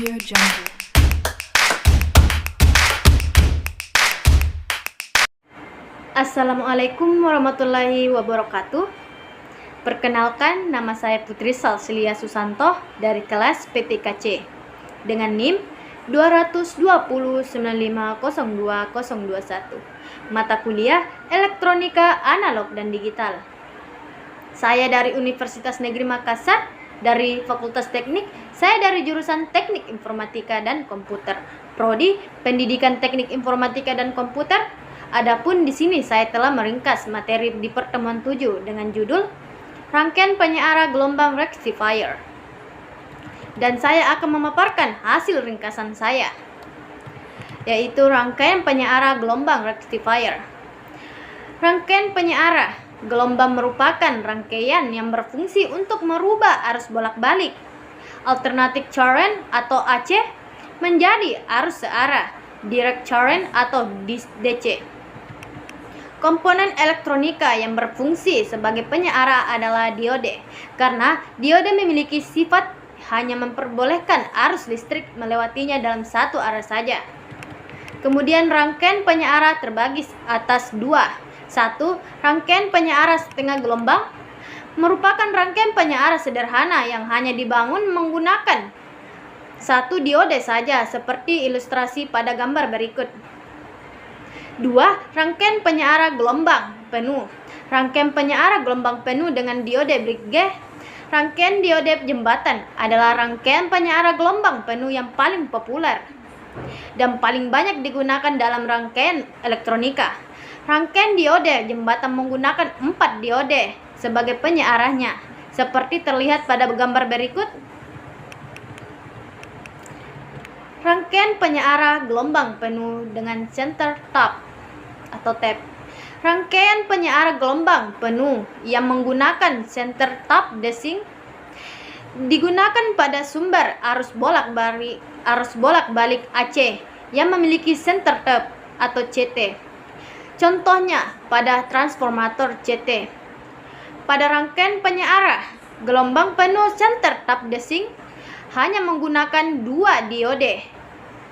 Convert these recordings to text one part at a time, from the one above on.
AudioJungle. Assalamualaikum warahmatullahi wabarakatuh. Perkenalkan, nama saya Putri Salsilia Susanto dari kelas PTKC dengan NIM 22095020021, mata kuliah Elektronika Analog dan Digital. Saya dari Universitas Negeri Makassar, dari Fakultas Teknik. Saya dari jurusan Teknik Informatika dan Komputer, Prodi Pendidikan Teknik Informatika dan Komputer. Adapun di sini saya telah meringkas materi di pertemuan 7 dengan judul Rangkaian Penyeara Gelombang Rectifier. Dan saya akan memaparkan hasil ringkasan saya, yaitu rangkaian penyeara gelombang rectifier. Rangkaian penyeara gelombang merupakan rangkaian yang berfungsi untuk merubah arus bolak-balik alternating current atau AC menjadi arus searah direct current atau DC. Komponen elektronika yang berfungsi sebagai penyeara adalah diode, karena diode memiliki sifat hanya memperbolehkan arus listrik melewatinya dalam satu arah saja. Kemudian rangkaian penyeara terbagi atas dua. 1. Rangkaian penyeara setengah gelombang merupakan rangkaian penyeara sederhana yang hanya dibangun menggunakan satu diode saja, seperti ilustrasi pada gambar berikut. 2. Rangkaian penyeara gelombang penuh. Rangkaian penyeara gelombang penuh dengan diode Briggs. Rangkaian diode jembatan adalah rangkaian penyeara gelombang penuh yang paling populer dan paling banyak digunakan dalam rangkaian elektronika. Rangkaian diode jembatan menggunakan 4 diode sebagai penyearahnya, seperti terlihat pada gambar berikut. Rangkaian penyeara gelombang penuh dengan center tap atau tap. Rangkaian penyeara gelombang penuh yang menggunakan center tap desing digunakan pada sumber arus bolak-balik AC yang memiliki center tap atau CT. Contohnya pada transformator CT. Pada rangkaian penyeara gelombang penuh center tap desing hanya menggunakan 2 diode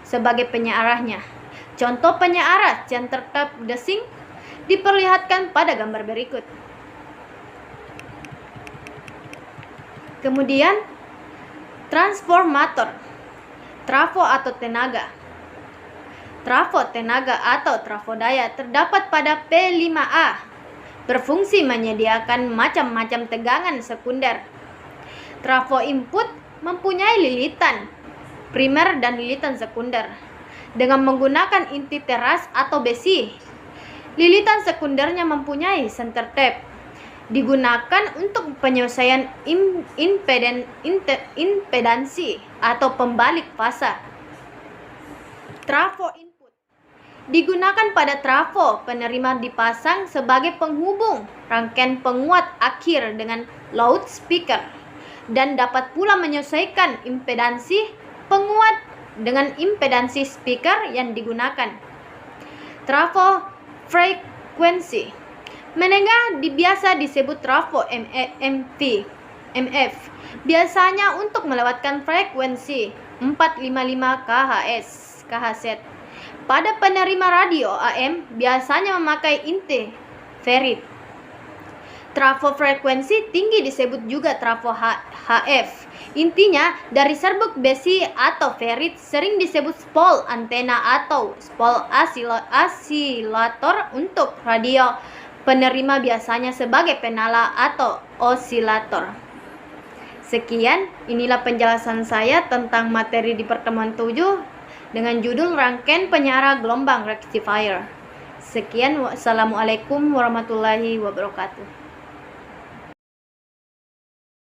sebagai penyearahnya. Contoh penyeara center tap desing diperlihatkan pada gambar berikut. Kemudian transformator, trafo atau tenaga. Trafo tenaga atau trafo daya terdapat pada P5A, berfungsi menyediakan macam-macam tegangan sekunder. Trafo input mempunyai lilitan primer dan lilitan sekunder dengan menggunakan inti teras atau besi. Lilitan sekundernya mempunyai center tap, digunakan untuk penyelesaian impedansi atau pembalik fase. Trafo input digunakan pada trafo penerima dipasang sebagai penghubung rangkaian penguat akhir dengan loudspeaker, dan dapat pula menyesuaikan impedansi penguat dengan impedansi speaker yang digunakan. Trafo frekuensi menengah biasa disebut trafo MF, biasanya untuk melewatkan frekuensi 455 kHz. Pada penerima radio AM biasanya memakai inti ferit. Trafo frekuensi tinggi disebut juga trafo HF. Intinya dari serbuk besi atau ferit, sering disebut spol antena atau spol asilator untuk radio. Penerima biasanya sebagai penala atau osilator. Sekian, inilah penjelasan saya tentang materi di pertemuan 7 dengan judul Rangkaian Penyeara Gelombang Rectifier. Sekian, wassalamualaikum warahmatullahi wabarakatuh.